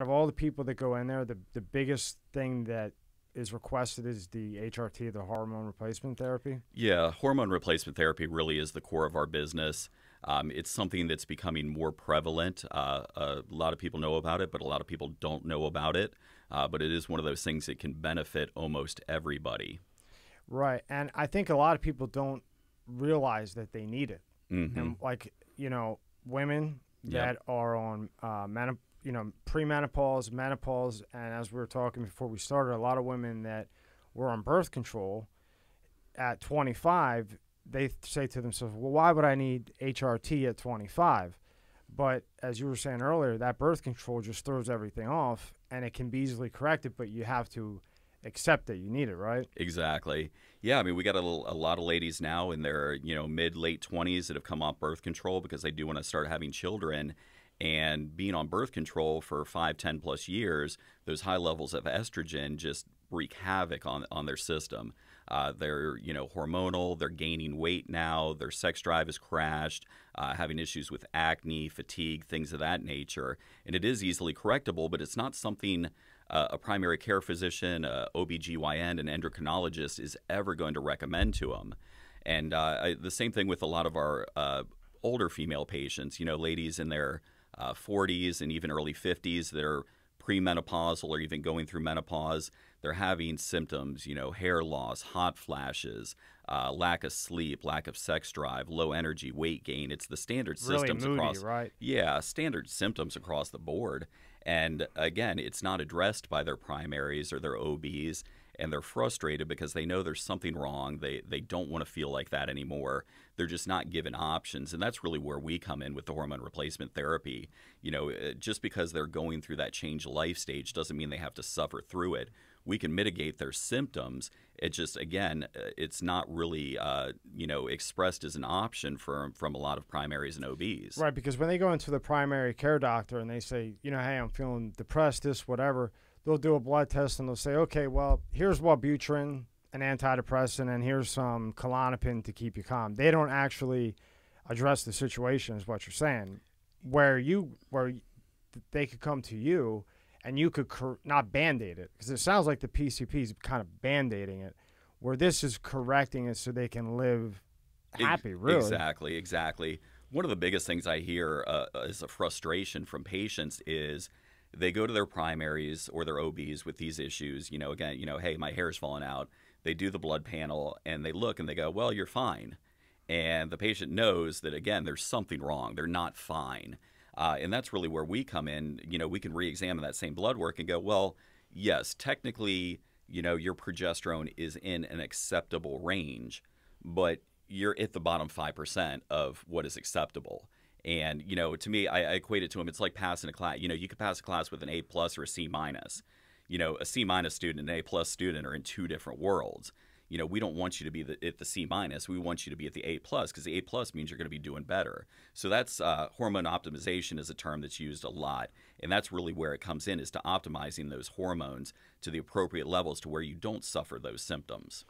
of all the people that go in there, the biggest thing that is requested is the HRT, the hormone replacement therapy. Yeah, hormone replacement therapy really is the core of our business. It's something that's becoming more prevalent. A lot of people know about it, but a lot of people don't know about it. But it is one of those things that can benefit almost everybody. Right. And I think a lot of people don't realize that they need it. Hmm. And like, women Yep. that are on premenopause, menopause, and as we were talking before we started, a lot of women that were on birth control at 25, they say to themselves, well, why would I need HRT at 25? But as you were saying earlier, that birth control just throws everything off and it can be easily corrected, but you have to accept that you need it, right? Exactly. Yeah, I mean, we got a lot of ladies now in their, mid late 20s that have come off birth control because they do want to start having children. And being on birth control for 5, 10 plus years, those high levels of estrogen just wreak havoc on their system. They're, hormonal, they're gaining weight now, their sex drive has crashed, having issues with acne, fatigue, things of that nature. And it is easily correctable, but it's not something a primary care physician, a OBGYN, an endocrinologist is ever going to recommend to them. And the same thing with a lot of our older female patients, ladies in their 40s and even early 50s that are premenopausal or even going through menopause. They're having symptoms, hair loss, hot flashes, lack of sleep, lack of sex drive, low energy, weight gain. It's the standard Really systems moody, across, right? yeah, standard symptoms across the board. And again, it's not addressed by their primaries or their OBs, and they're frustrated because they know there's something wrong. They don't want to feel like that anymore. They're just not given options, and that's really where we come in with the hormone replacement therapy. Just because they're going through that change life stage doesn't mean they have to suffer through it. We can mitigate their symptoms. It just, again, it's not really expressed as an option from a lot of primaries and OBs. Right, because when they go into the primary care doctor and they say, hey, I'm feeling depressed, this, whatever, they'll do a blood test and they'll say, okay, well, here's Wellbutrin, an antidepressant, and here's some Klonopin to keep you calm. They don't actually address the situation, is what you're saying. Where they could come to you and you could not band-aid it, because it sounds like the PCP is kind of band-aiding it, where this is correcting it so they can live happy, really. Exactly. One of the biggest things I hear as a frustration from patients is they go to their primaries or their OBs with these issues. Again, hey, my hair's falling out. They do the blood panel and they look and they go, well, you're fine. And the patient knows that, again, there's something wrong. They're not fine. And that's really where we come in. We can re-examine that same blood work and go, well, yes, technically, your progesterone is in an acceptable range, but you're at the bottom 5% of what is acceptable. And, to me, I equate it to them. It's like passing a class. You could pass a class with an A plus or a C minus. A C minus student and an A plus student are in two different worlds. We don't want you to be at the C minus. We want you to be at the A plus, because the A plus means you're going to be doing better. So that's hormone optimization is a term that's used a lot. And that's really where it comes in, is to optimizing those hormones to the appropriate levels to where you don't suffer those symptoms.